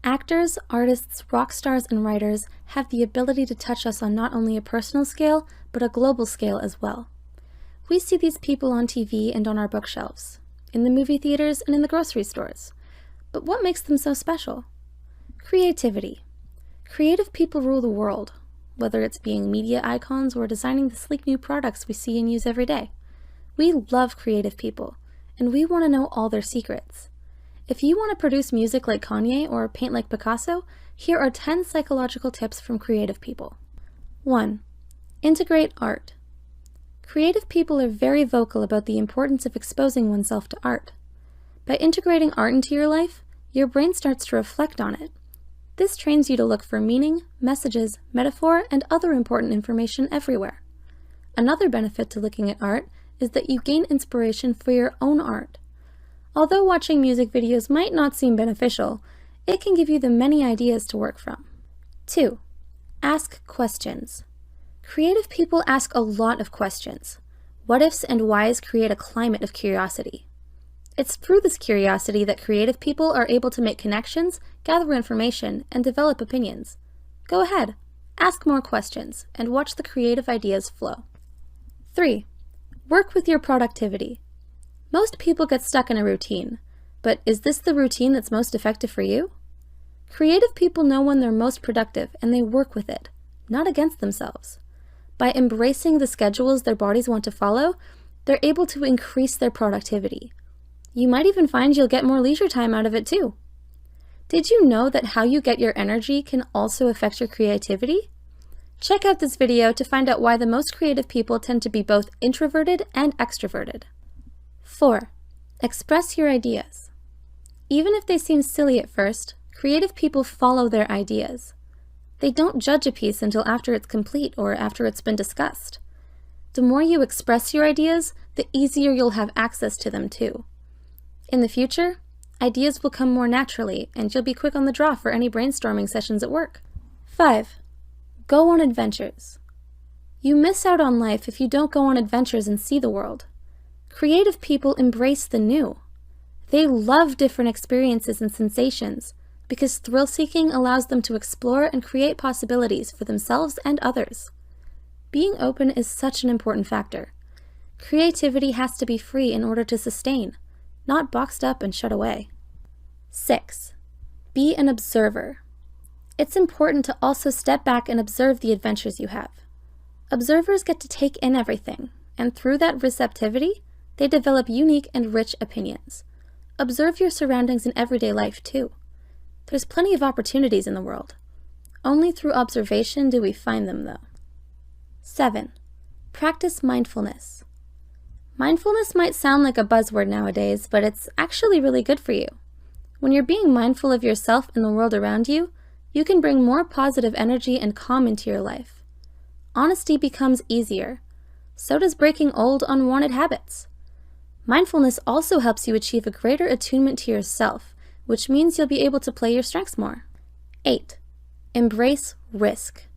Actors, artists, rock stars, and writers have the ability to touch us on not only a personal scale, but a global scale as well. We see these people on TV and on our bookshelves, in the movie theaters and in the grocery stores. But what makes them so special? Creativity. Creative people rule the world, whether it's being media icons or designing the sleek new products we see and use every day. We love creative people, and we want to know all their secrets. If you want to produce music like Kanye or paint like Picasso, here are 10 psychological tips from creative people. 1. Integrate art. Creative people are very vocal about the importance of exposing oneself to art. By integrating art into your life, your brain starts to reflect on it. This trains you to look for meaning, messages, metaphor, and other important information everywhere. Another benefit to looking at art is that you gain inspiration for your own art. Although watching music videos might not seem beneficial, it can give you the many ideas to work from. 2. Ask questions. Creative people ask a lot of questions. What-ifs and whys create a climate of curiosity. It's through this curiosity that creative people are able to make connections, gather information, and develop opinions. Go ahead, ask more questions, and watch the creative ideas flow. 3. Work with your productivity. Most people get stuck in a routine, but is this the routine that's most effective for you? Creative people know when they're most productive, and they work with it, not against themselves. By embracing the schedules their bodies want to follow, they're able to increase their productivity. You might even find you'll get more leisure time out of it too. Did you know that how you get your energy can also affect your creativity? Check out this video to find out why the most creative people tend to be both introverted and extroverted. 4. Express your ideas. Even if they seem silly at first, creative people follow their ideas. They don't judge a piece until after it's complete or after it's been discussed. The more you express your ideas, the easier you'll have access to them too. In the future, ideas will come more naturally, and you'll be quick on the draw for any brainstorming sessions at work. 5. Go on adventures. You miss out on life if you don't go on adventures and see the world. Creative people embrace the new. They love different experiences and sensations because thrill-seeking allows them to explore and create possibilities for themselves and others. Being open is such an important factor. Creativity has to be free in order to sustain, not boxed up and shut away. 6. Be an observer. It's important to also step back and observe the adventures you have. Observers get to take in everything, and through that receptivity, they develop unique and rich opinions. Observe your surroundings in everyday life too. There's plenty of opportunities in the world. Only through observation do we find them though. 7. Practice mindfulness. Mindfulness might sound like a buzzword nowadays, but it's actually really good for you. When you're being mindful of yourself and the world around you, you can bring more positive energy and calm into your life. Honesty becomes easier. So does breaking old, unwanted habits. Mindfulness also helps you achieve a greater attunement to yourself, which means you'll be able to play your strengths more. 8. Embrace risk.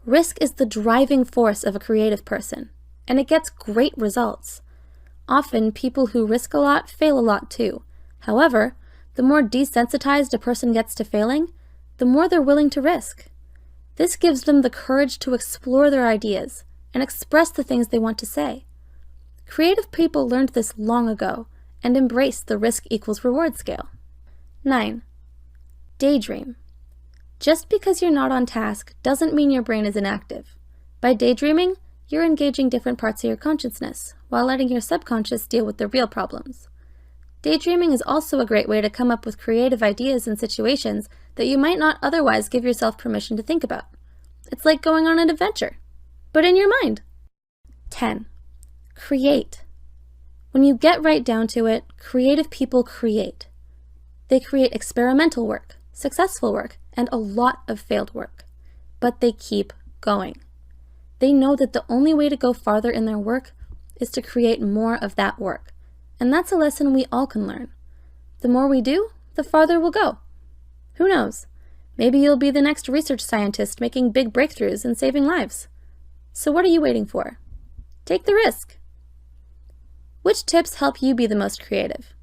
Risk is the driving force of a creative person, and it gets great results. Often, people who risk a lot fail a lot too. However, the more desensitized a person gets to failing, the more they're willing to risk. This gives them the courage to explore their ideas and express the things they want to say. Creative people learned this long ago and embraced the risk equals reward scale. 9. Daydream. Just because you're not on task doesn't mean your brain is inactive. By daydreaming, you're engaging different parts of your consciousness while letting your subconscious deal with the real problems. Daydreaming is also a great way to come up with creative ideas and situations that you might not otherwise give yourself permission to think about. It's like going on an adventure, but in your mind. 10. Create. When you get right down to it, creative people create. They create experimental work, successful work, and a lot of failed work. But they keep going. They know that the only way to go farther in their work is to create more of that work. And that's a lesson we all can learn. The more we do, the farther we'll go. Who knows? Maybe you'll be the next research scientist making big breakthroughs and saving lives. So what are you waiting for? Take the risk. Which tips help you be the most creative?